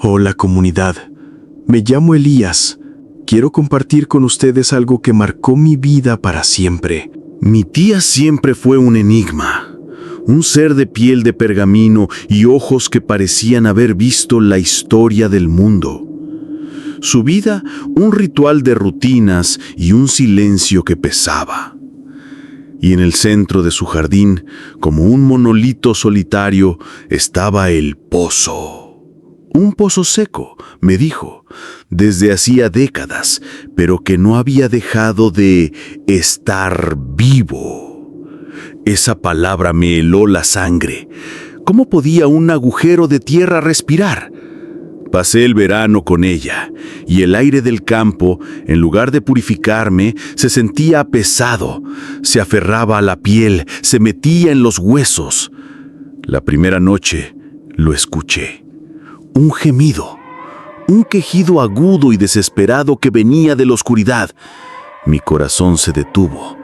Hola comunidad, me llamo Elías. Quiero compartir con ustedes algo que marcó mi vida para siempre. Mi tía siempre fue un enigma, un ser de piel de pergamino y ojos que parecían haber visto la historia del mundo. Su vida, un ritual de rutinas y un silencio que pesaba. Y en el centro de su jardín, como un monolito solitario, estaba el pozo. Un pozo seco, me dijo, desde hacía décadas, pero que no había dejado de estar vivo. Esa palabra me heló la sangre. ¿Cómo podía un agujero de tierra respirar? Pasé el verano con ella, y el aire del campo, en lugar de purificarme, se sentía pesado, se aferraba a la piel, se metía en los huesos. La primera noche lo escuché. Un gemido, un quejido agudo y desesperado que venía de la oscuridad. Mi corazón se detuvo.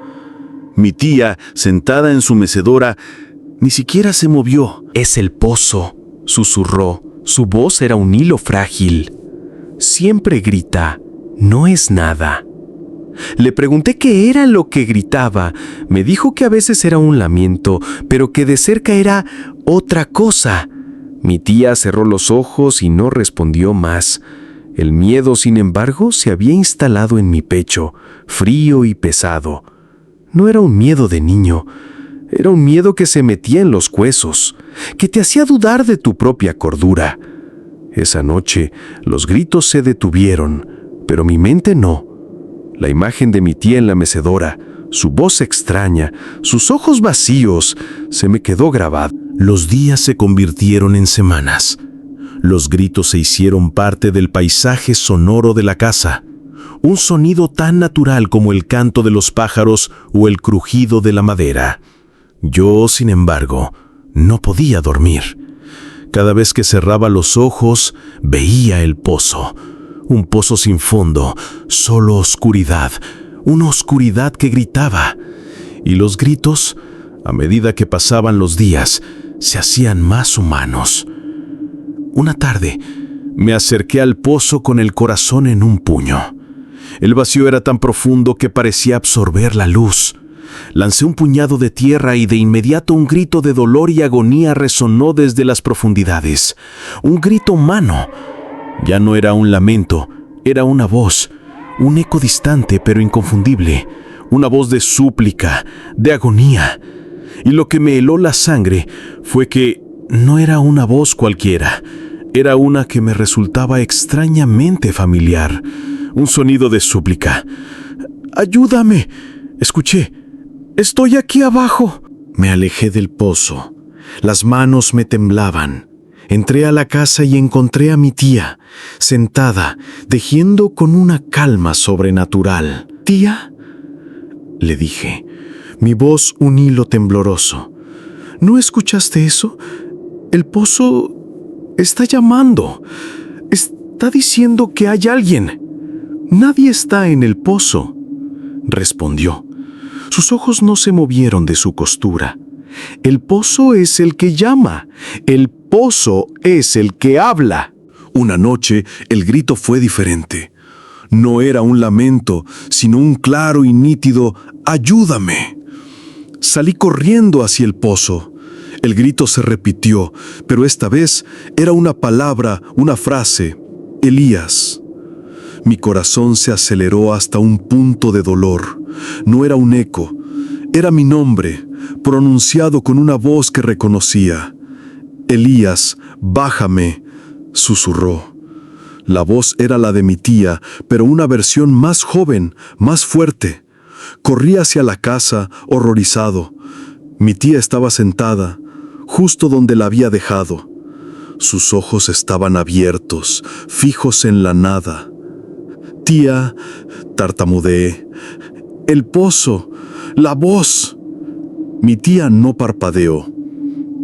Mi tía, sentada en su mecedora, ni siquiera se movió. «Es el pozo», susurró. Su voz era un hilo frágil. Siempre grita, no es nada. Le pregunté qué era lo que gritaba. Me dijo que a veces era un lamento, pero que de cerca era otra cosa. Mi tía cerró los ojos y no respondió más. El miedo, sin embargo, se había instalado en mi pecho, frío y pesado. No era un miedo de niño. Era un miedo que se metía en los huesos, que te hacía dudar de tu propia cordura. Esa noche, los gritos se detuvieron, pero mi mente no. La imagen de mi tía en la mecedora, su voz extraña, sus ojos vacíos, se me quedó grabada. Los días se convirtieron en semanas. Los gritos se hicieron parte del paisaje sonoro de la casa. Un sonido tan natural como el canto de los pájaros o el crujido de la madera. Yo, sin embargo, no podía dormir. Cada vez que cerraba los ojos, veía el pozo. Un pozo sin fondo, solo oscuridad. Una oscuridad que gritaba. Y los gritos, a medida que pasaban los días, se hacían más humanos. Una tarde, me acerqué al pozo con el corazón en un puño. El vacío era tan profundo que parecía absorber la luz. Lancé un puñado de tierra y de inmediato un grito de dolor y agonía resonó desde las profundidades. Un grito humano. Ya no era un lamento, era una voz. Un eco distante pero inconfundible. Una voz de súplica, de agonía. Y lo que me heló la sangre fue que no era una voz cualquiera. Era una que me resultaba extrañamente familiar. Un sonido de súplica. ¡Ayúdame!, escuché. ¡Estoy aquí abajo! Me alejé del pozo. Las manos me temblaban. Entré a la casa y encontré a mi tía, sentada, tejiendo con una calma sobrenatural. «¿Tía?», le dije, mi voz un hilo tembloroso. «¿No escuchaste eso? El pozo está llamando. Está diciendo que hay alguien». «Nadie está en el pozo», respondió. Sus ojos no se movieron de su costura. «El pozo es el que llama. El pozo es el que habla». Una noche, el grito fue diferente. No era un lamento, sino un claro y nítido «¡Ayúdame!». Salí corriendo hacia el pozo. El grito se repitió, pero esta vez era una palabra, una frase: «Elías». Mi corazón se aceleró hasta un punto de dolor. No era un eco, era mi nombre, pronunciado con una voz que reconocía. «Elías, bájame», susurró. La voz era la de mi tía, pero una versión más joven, más fuerte. Corrí hacia la casa, horrorizado. Mi tía estaba sentada, justo donde la había dejado. Sus ojos estaban abiertos, fijos en la nada. «Tía», tartamudeé, «el pozo, la voz». Mi tía no parpadeó.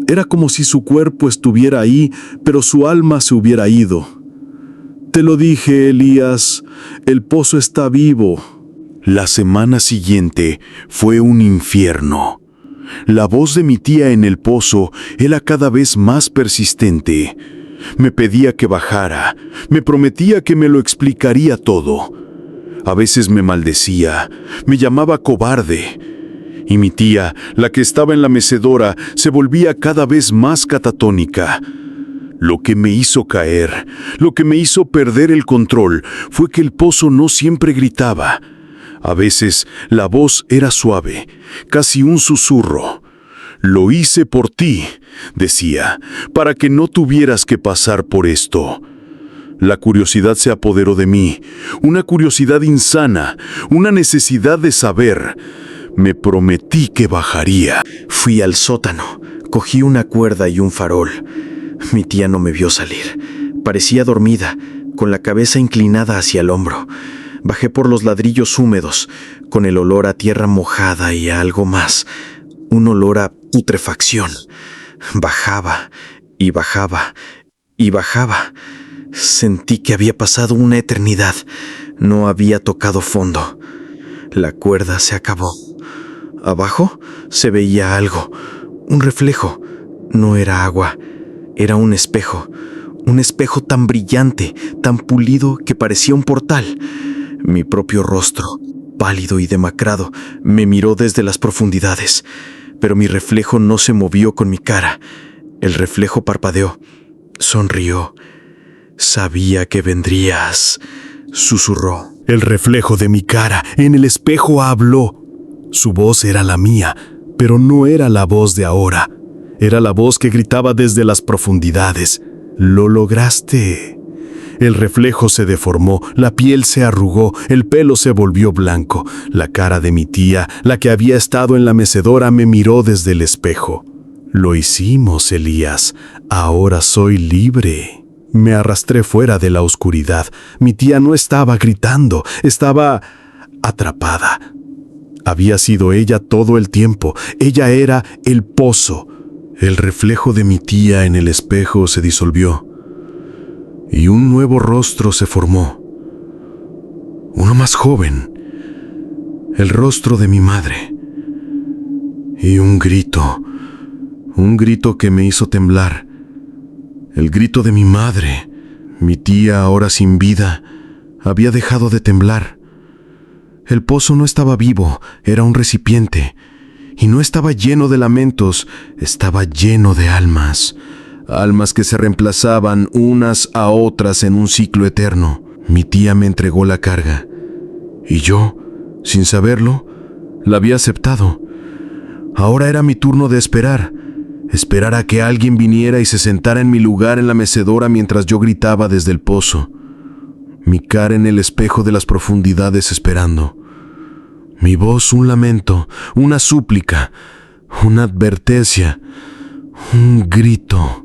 Era como si su cuerpo estuviera ahí, pero su alma se hubiera ido. «Te lo dije, Elías, el pozo está vivo». La semana siguiente fue un infierno. La voz de mi tía en el pozo era cada vez más persistente. Me pedía que bajara, me prometía que me lo explicaría todo. A veces me maldecía, me llamaba cobarde. Y mi tía, la que estaba en la mecedora, se volvía cada vez más catatónica. Lo que me hizo caer, lo que me hizo perder el control, fue que el pozo no siempre gritaba. A veces la voz era suave, casi un susurro. «Lo hice por ti», decía, «para que no tuvieras que pasar por esto». La curiosidad se apoderó de mí, una curiosidad insana, una necesidad de saber. Me prometí que bajaría. Fui al sótano, cogí una cuerda y un farol. Mi tía no me vio salir. Parecía dormida, con la cabeza inclinada hacia el hombro. Bajé por los ladrillos húmedos, con el olor a tierra mojada y a algo más, un olor a putrefacción. Bajaba y bajaba y bajaba. Sentí que había pasado una eternidad. No había tocado fondo. La cuerda se acabó. Abajo se veía algo, un reflejo. No era agua, era un espejo tan brillante, tan pulido que parecía un portal. Mi propio rostro, pálido y demacrado, me miró desde las profundidades, pero mi reflejo no se movió con mi cara. El reflejo parpadeó, sonrió. «Sabía que vendrías», susurró. El reflejo de mi cara en el espejo habló. Su voz era la mía, pero no era la voz de ahora. Era la voz que gritaba desde las profundidades. «Lo lograste». El reflejo se deformó, la piel se arrugó, el pelo se volvió blanco. La cara de mi tía, la que había estado en la mecedora, me miró desde el espejo. «Lo hicimos, Elías. Ahora soy libre». Me arrastré fuera de la oscuridad. Mi tía no estaba gritando, estaba atrapada. Había sido ella todo el tiempo. Ella era el pozo. El reflejo de mi tía en el espejo se disolvió y un nuevo rostro se formó. Uno más joven. El rostro de mi madre. Y un grito que me hizo temblar. El grito de mi madre. Mi tía, ahora sin vida, había dejado de temblar. El pozo no estaba vivo, era un recipiente. Y no estaba lleno de lamentos, estaba lleno de almas. Almas que se reemplazaban unas a otras en un ciclo eterno. Mi tía me entregó la carga. Y yo, sin saberlo, la había aceptado. Ahora era mi turno de esperar. Esperar a que alguien viniera y se sentara en mi lugar en la mecedora mientras yo gritaba desde el pozo. Mi cara en el espejo de las profundidades esperando. Mi voz un lamento, una súplica, una advertencia, un grito.